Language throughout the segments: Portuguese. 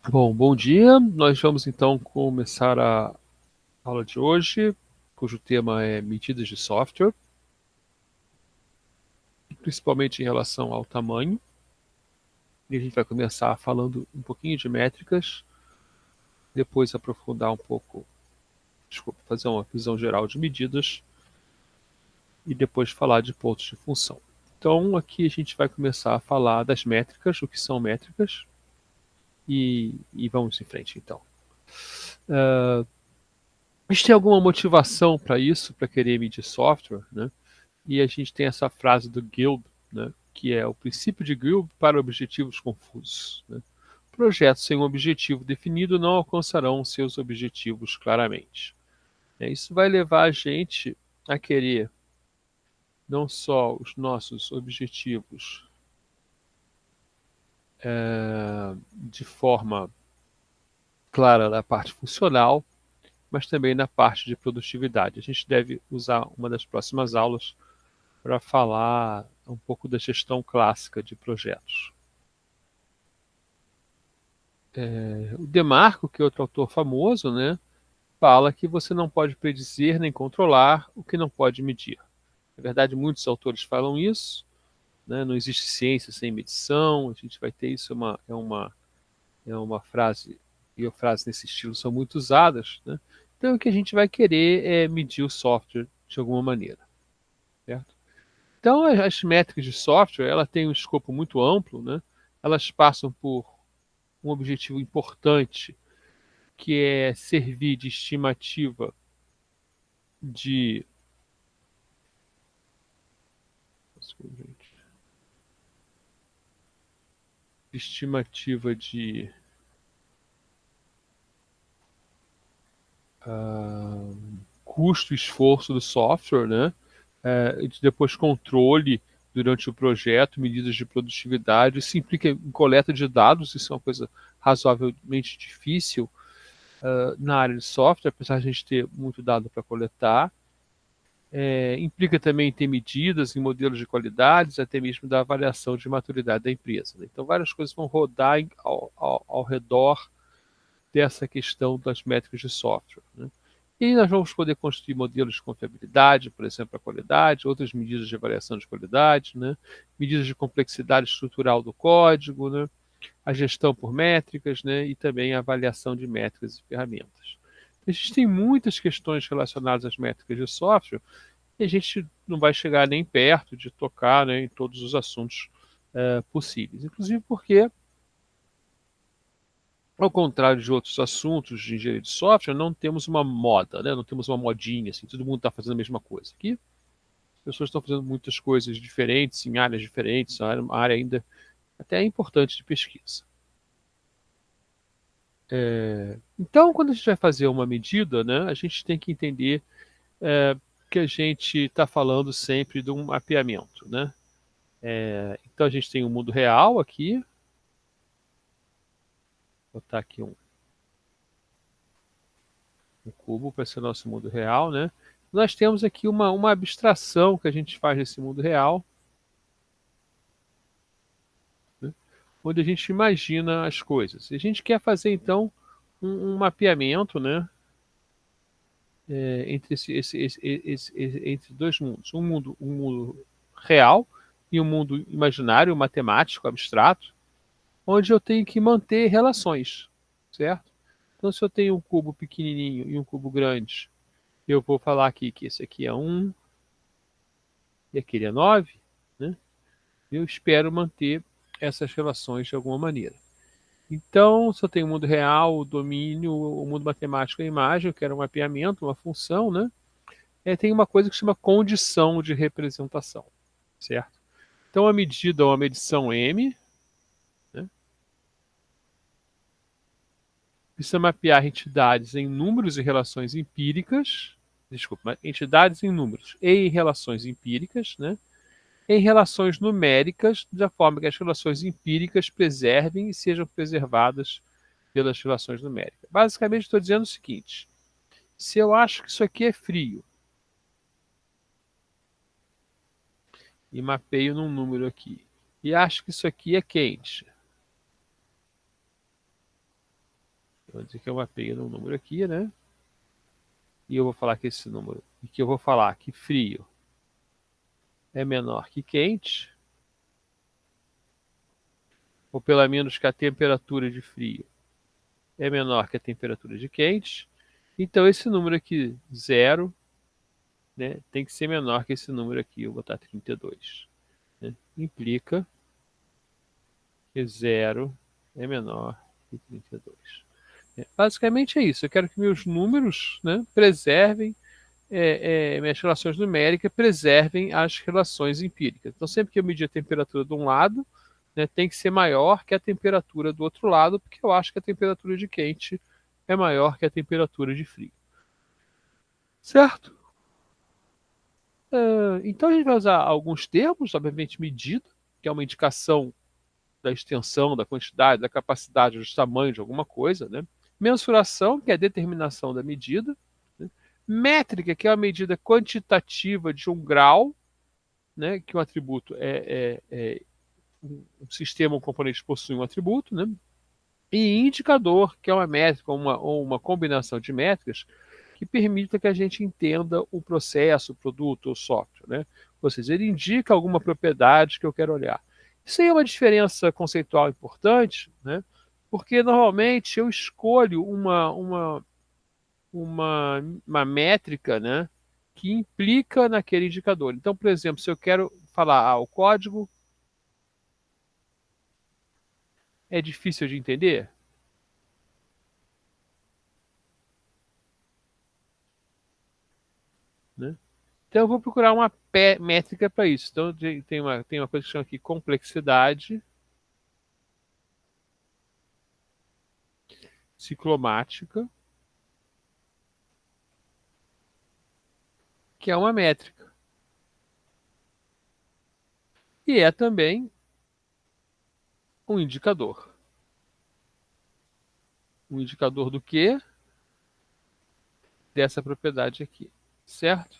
Bom dia. Nós vamos então começar a aula de hoje, cujo tema é medidas de software, principalmente em relação ao tamanho. E a gente vai começar falando um pouquinho de métricas, depois aprofundar um pouco, desculpa, fazer uma visão geral de medidas e depois falar de pontos de função. Então, aqui a gente vai começar a falar das métricas, o que são métricas, e vamos em frente então. A gente tem alguma motivação para isso, para querer medir software, né? E a gente tem essa frase do Guild, né, que é o princípio de Guild para objetivos confusos. Né? Projetos sem um objetivo definido não alcançarão seus objetivos claramente. Isso vai levar a gente a querer não só os nossos objetivos de forma clara na parte funcional, mas também na parte de produtividade. A gente deve usar uma das próximas aulas para falar um pouco da gestão clássica de projetos. O Demarco, que é outro autor famoso, né, fala que você não pode predizer nem controlar o que não pode medir. Na verdade, muitos autores falam isso, né, não existe ciência sem medição, a gente vai ter isso, é uma frase, e frases nesse estilo são muito usadas. Né? Então, o que a gente vai querer é medir o software de alguma maneira. Certo? Então, as métricas de software ela têm um escopo muito amplo, né? Elas passam por um objetivo importante, que é servir de estimativa de estimativa de custo e esforço do software, né? E depois controle durante o projeto, medidas de produtividade. Isso implica em coleta de dados, isso é uma coisa razoavelmente difícil na área de software, apesar de a gente ter muito dado para coletar. Implica também em ter medidas em modelos de qualidades, até mesmo da avaliação de maturidade da empresa. Né? Então, várias coisas vão rodar ao redor dessa questão das métricas de software. Né? E nós vamos poder construir modelos de confiabilidade, por exemplo, a qualidade, outras medidas de avaliação de qualidade, né? Medidas de complexidade estrutural do código, né? A gestão por métricas, né? E também a avaliação de métricas e ferramentas. A gente tem muitas questões relacionadas às métricas de software e a gente não vai chegar nem perto de tocar, né, em todos os assuntos possíveis. Inclusive porque, ao contrário de outros assuntos de engenharia de software, não temos uma moda, né? Não temos uma modinha, assim, todo mundo está fazendo a mesma coisa. Aqui, as pessoas estão fazendo muitas coisas diferentes, em áreas diferentes, uma área ainda até importante de pesquisa. Então, quando a gente vai fazer uma medida, né, a gente tem que entender que a gente está falando sempre de um mapeamento. Né? Então, a gente tem um mundo real aqui, vou botar aqui um cubo para ser o nosso mundo real, né? Nós temos aqui uma abstração que a gente faz desse mundo real, né? Onde a gente imagina as coisas. E a gente quer fazer, então, um mapeamento, né? Entre, entre dois mundos. Um mundo real e um mundo imaginário, matemático, abstrato, onde eu tenho que manter relações, certo? Então, se eu tenho um cubo pequenininho e um cubo grande, eu vou falar aqui que esse aqui é 1 e aquele é 9, né? Eu espero manter essas relações de alguma maneira. Então, se eu tenho o mundo real, o domínio, o mundo matemático e a imagem, eu quero um mapeamento, uma função, né? Tem uma coisa que se chama condição de representação, certo? Então, a medida ou a medição M, né, precisa mapear entidades em números e relações empíricas, desculpa, entidades em números e em relações empíricas, né? Em relações numéricas, da forma que as relações empíricas preservem e sejam preservadas pelas relações numéricas. Basicamente, estou dizendo o seguinte: se eu acho que isso aqui é frio e mapeio num número aqui, e acho que isso aqui é quente, Vou dizer que eu mapeei um número aqui, né? E eu vou falar que esse número, e que eu vou falar que frio é menor que quente, ou pelo menos que a temperatura de frio é menor que a temperatura de quente. Então esse número aqui, 0, né, tem que ser menor que esse número aqui, eu vou botar 32. Né? Implica que 0 é menor que 32. Basicamente é isso. Eu quero que meus números, né, preservem minhas relações numéricas, preservem as relações empíricas. Então, sempre que eu medir a temperatura de um lado, né, tem que ser maior que a temperatura do outro lado, porque eu acho que a temperatura de quente é maior que a temperatura de frio. Certo? Então, a gente vai usar alguns termos, obviamente, medida, que é uma indicação da extensão, da quantidade, da capacidade, do tamanho de alguma coisa, né? Mensuração, que é a determinação da medida, né? Métrica, que é a medida quantitativa de um grau, né? Que um atributo um sistema, um componente possui um atributo, né? E indicador, que é uma métrica ou uma combinação de métricas que permita que a gente entenda o processo, o produto ou software, né? Ou seja, ele indica alguma propriedade que eu quero olhar. Isso aí é uma diferença conceitual importante, né? Porque normalmente eu escolho uma métrica, né, que implica naquele indicador. Então, por exemplo, se eu quero falar, o código é difícil de entender, né? Então eu vou procurar uma métrica para isso. Então tem uma coisa que chama aqui complexidade ciclomática, que é uma métrica. E é também um indicador. Um indicador do quê? Dessa propriedade aqui. Certo?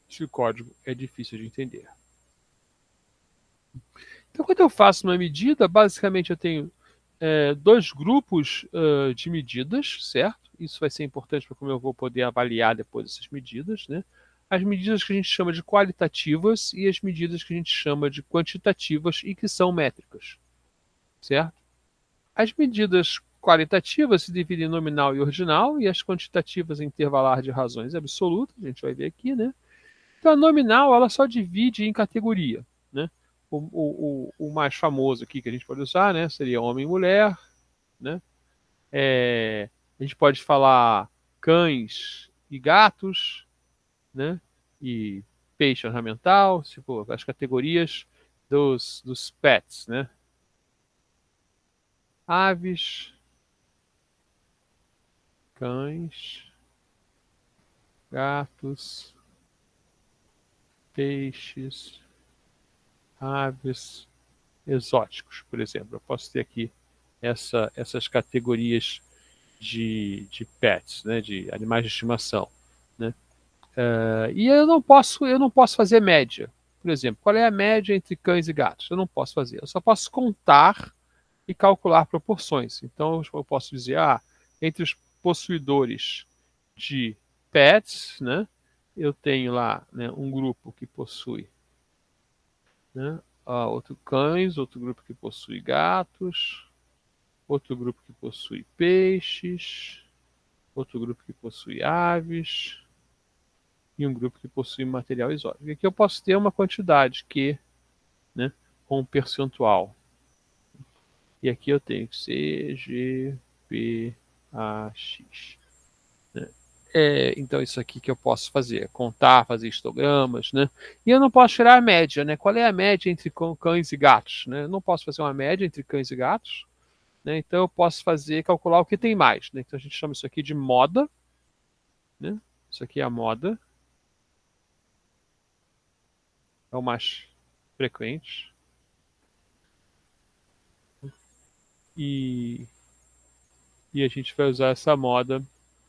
Se o código é difícil de entender. Então, quando eu faço uma medida, basicamente eu tenho dois grupos de medidas, certo? Isso vai ser importante para como eu vou poder avaliar depois essas medidas, né? As medidas que a gente chama de qualitativas e as medidas que a gente chama de quantitativas e que são métricas, certo? As medidas qualitativas se dividem em nominal e ordinal e as quantitativas em intervalar de razões absolutas, a gente vai ver aqui, né? Então, a nominal, ela só divide em categoria, né? O mais famoso aqui que a gente pode usar, né, seria homem e mulher, né? A gente pode falar cães e gatos, né? E peixe ornamental, tipo, as categorias dos pets, né? Aves, cães, gatos, peixes, aves, exóticos, por exemplo. Eu posso ter aqui essas categorias de pets, né, de animais de estimação, né? E eu não posso fazer média. Por exemplo, qual é a média entre cães e gatos? Eu não posso fazer. Eu só posso contar e calcular proporções. Então eu posso dizer, entre os possuidores de pets, né, eu tenho lá, né, um grupo que possui, né, outro cães, outro grupo que possui gatos, outro grupo que possui peixes, outro grupo que possui aves e um grupo que possui material exótico. Aqui eu posso ter uma quantidade Q, né, com um percentual. E aqui eu tenho C, G, P, A, X. Né? Então isso aqui que eu posso fazer, contar, fazer histogramas, né? E eu não posso tirar a média, né? Qual é a média entre cães e gatos, né? Eu não posso fazer uma média entre cães e gatos, né? Então eu posso calcular o que tem mais, né? Então a gente chama isso aqui de moda, né? Isso aqui é a moda, é o mais frequente. E, e a gente vai usar essa moda,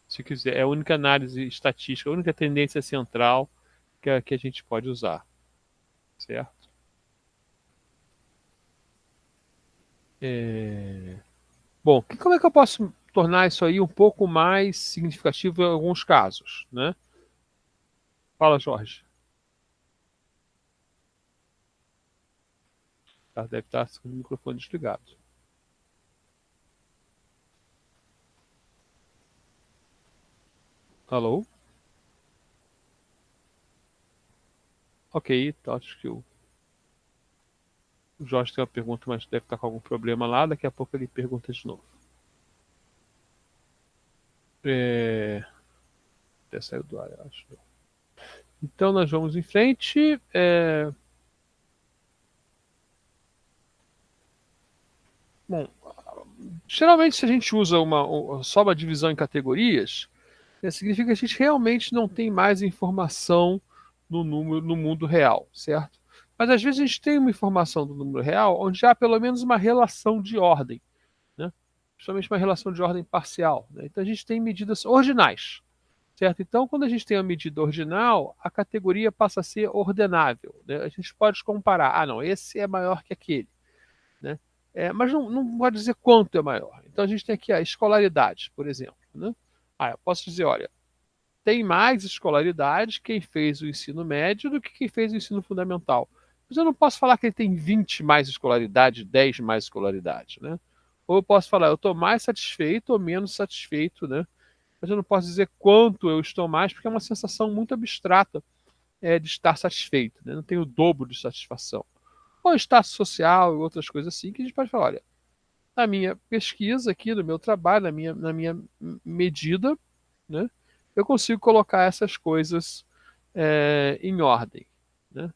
se quiser. É a única análise estatística, a única tendência central que a gente pode usar, certo? É... Bom, como é que eu posso tornar isso aí um pouco mais significativo em alguns casos, né? Fala, Jorge. Tá, deve estar com o microfone desligado. Alô? Ok, então acho que o Jorge tem uma pergunta, mas deve estar com algum problema lá. Daqui a pouco ele pergunta de novo. Até saiu do ar, eu acho. Então nós vamos em frente. Bom, geralmente se a gente usa só uma divisão em categorias, significa que a gente realmente não tem mais informação no número no mundo real, certo? Mas às vezes a gente tem uma informação do número real onde há pelo menos uma relação de ordem, né? Principalmente uma relação de ordem parcial, né? Então a gente tem medidas ordinais, certo? Então quando a gente tem uma medida ordinal, a categoria passa a ser ordenável, né? A gente pode comparar, ah não, esse é maior que aquele, né? Mas não pode dizer quanto é maior. Então a gente tem aqui a escolaridade, por exemplo, né? Eu posso dizer, olha, tem mais escolaridade quem fez o ensino médio do que quem fez o ensino fundamental. Mas eu não posso falar que ele tem 20 mais escolaridade, 10 mais escolaridade, né? Ou eu posso falar, eu estou mais satisfeito ou menos satisfeito, né? Mas eu não posso dizer quanto eu estou mais, porque é uma sensação muito abstrata de estar satisfeito, né? Não tem o dobro de satisfação. Ou status social e outras coisas assim, que a gente pode falar, olha, na minha pesquisa aqui, no meu trabalho, na minha medida, né, eu consigo colocar essas coisas em ordem, né?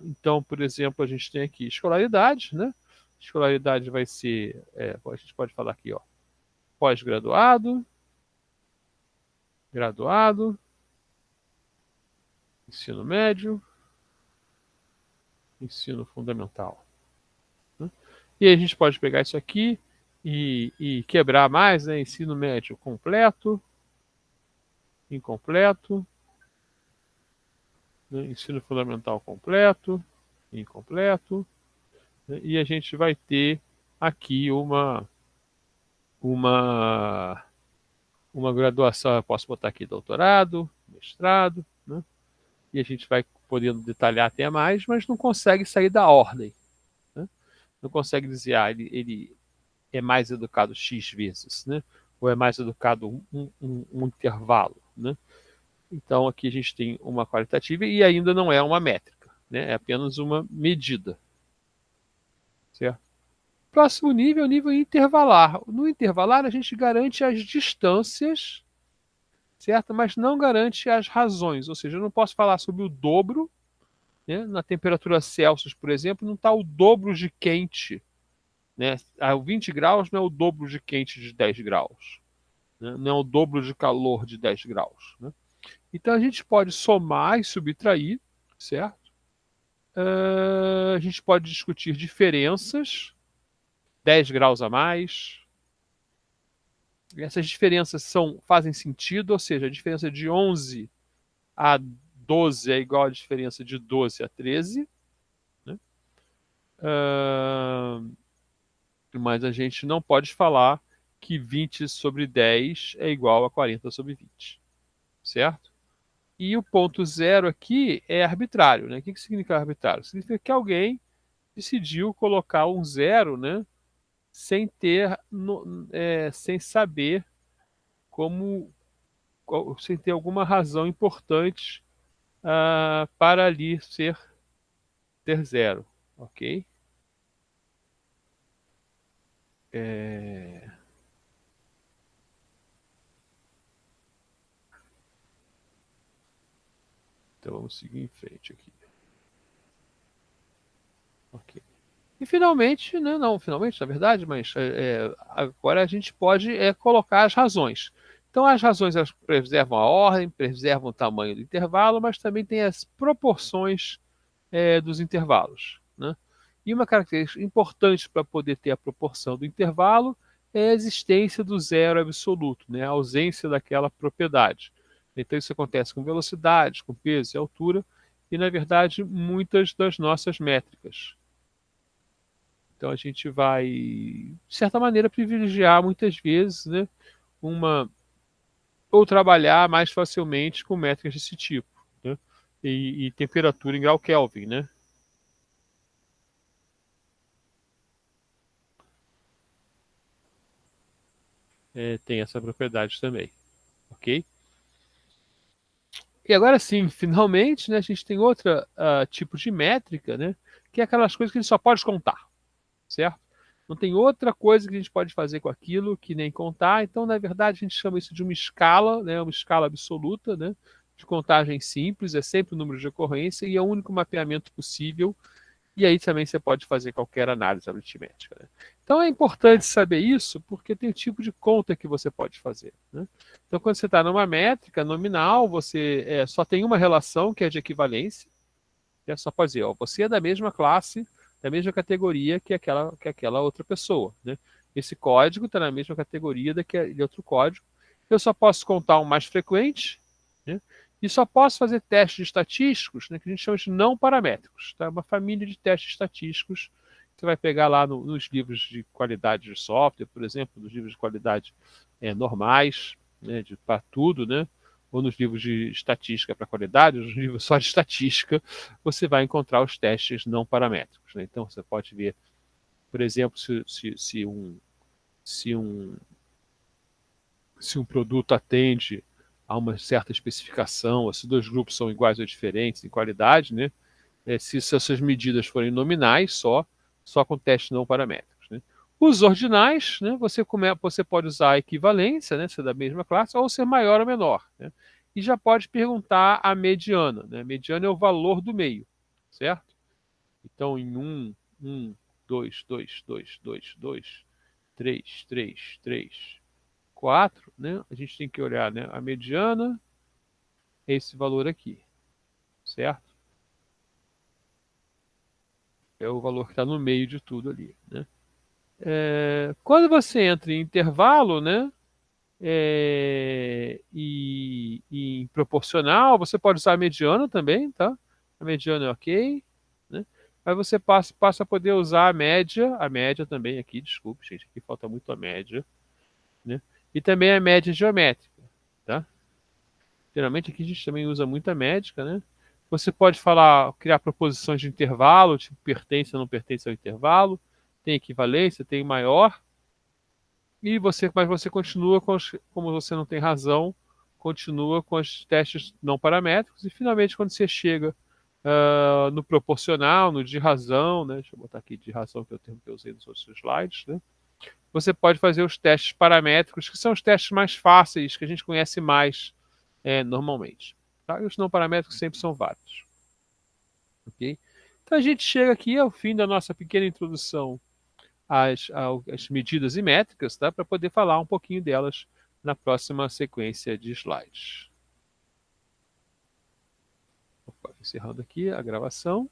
Então, por exemplo, a gente tem aqui escolaridade, né? Escolaridade vai ser, a gente pode falar aqui, ó, pós-graduado, graduado, ensino médio, ensino fundamental, né? E aí a gente pode pegar isso aqui e quebrar mais, né? Ensino médio completo, incompleto, né? Ensino fundamental completo, incompleto, né? E a gente vai ter aqui uma, uma graduação, eu posso botar aqui doutorado, mestrado, né? E a gente vai podendo detalhar até mais, mas não consegue sair da ordem, né? Não consegue dizer, ele é mais educado X vezes, né? Ou é mais educado um intervalo, né? Então aqui a gente tem uma qualitativa e ainda não é uma métrica, né? É apenas uma medida, certo? Próximo nível, nível intervalar. No intervalar a gente garante as distâncias, certo? Mas não garante as razões, ou seja, eu não posso falar sobre o dobro, né? Na temperatura Celsius, por exemplo, não está o dobro de quente, né? 20 graus não é o dobro de quente de 10 graus, né? Não é o dobro de calor de 10 graus, né? Então a gente pode somar e subtrair, certo? A gente pode discutir diferenças, 10 graus a mais. Essas diferenças fazem sentido, ou seja, a diferença de 11 a 12 é igual à diferença de 12 a 13, né? Mas a gente não pode falar que 20 sobre 10 é igual a 40 sobre 20, certo? E o ponto zero aqui é arbitrário, né? O que significa arbitrário? Significa que alguém decidiu colocar um zero, né? Sem ter, sem saber como, sem ter alguma razão importante para ali ter zero, ok? É, Então vamos seguir em frente aqui, ok? E finalmente, né, não, finalmente, na verdade, mas agora a gente pode colocar as razões. Então, as razões elas preservam a ordem, preservam o tamanho do intervalo, mas também tem as proporções dos intervalos, né? E uma característica importante para poder ter a proporção do intervalo é a existência do zero absoluto, né? A ausência daquela propriedade. Então, isso acontece com velocidade, com peso e altura, e, na verdade, muitas das nossas métricas. Então a gente vai, de certa maneira, privilegiar muitas vezes, né, uma ou trabalhar mais facilmente com métricas desse tipo, né? E temperatura em grau Kelvin, né? Tem essa propriedade também, ok? E agora sim, finalmente, né, a gente tem outra tipo de métrica, né? Que é aquelas coisas que a gente só pode contar, certo? Não tem outra coisa que a gente pode fazer com aquilo que nem contar. Então, na verdade, a gente chama isso de uma escala, né? Uma escala absoluta, né? De contagem simples, é sempre o número de ocorrência e é o único mapeamento possível. E aí também você pode fazer qualquer análise aritmética, né? Então é importante saber isso porque tem o tipo de conta que você pode fazer, né? Então, quando você está numa métrica nominal, você só tem uma relação que é de equivalência. Só pode dizer, ó, você é da mesma classe, da mesma categoria que aquela outra pessoa, né? Esse código está na mesma categoria daquele outro código. Eu só posso contar o mais frequente, né? E só posso fazer testes estatísticos, né, que a gente chama de não paramétricos. Tá? Uma família de testes estatísticos que você vai pegar lá nos livros de qualidade de software, por exemplo, nos livros de qualidade normais, né, para tudo, né? Ou nos livros de estatística para qualidade, nos livros só de estatística, você vai encontrar os testes não paramétricos, né? Então você pode ver, por exemplo, se um, se um produto atende a uma certa especificação, ou se dois grupos são iguais ou diferentes em qualidade, né? Se essas medidas forem nominais só com testes não paramétricos, né? Os ordinais, né, você pode usar a equivalência, né, ser da mesma classe, ou ser maior ou menor, né? E já pode perguntar a mediana, né? A mediana é o valor do meio, certo? Então, em 2, 2, 2, 2, 2, 3, 3, 3, 4, né? A gente tem que olhar, né? A mediana é esse valor aqui, certo? É o valor que está no meio de tudo ali, né? Quando você entra em intervalo, né? E em proporcional, você pode usar a mediana também, tá? A mediana é ok, né? Aí você passa a poder usar a média também aqui, desculpe, gente, aqui falta muito a média, né? E também a média geométrica, tá? Geralmente aqui a gente também usa muita médica, né? Você pode criar proposições de intervalo, tipo pertence ou não pertence ao intervalo, tem equivalência, tem maior, mas você continua como você não tem razão, continua com os testes não paramétricos, e finalmente quando você chega no proporcional, no de razão, né? Deixa eu botar aqui de razão, que é o termo que eu usei nos outros slides, né? Você pode fazer os testes paramétricos, que são os testes mais fáceis, que a gente conhece mais normalmente. Tá? E os não paramétricos sempre são válidos. Ok? Então a gente chega aqui ao fim da nossa pequena introdução às medidas e métricas, tá? Para poder falar um pouquinho delas na próxima sequência de slides. Opa, encerrando aqui a gravação.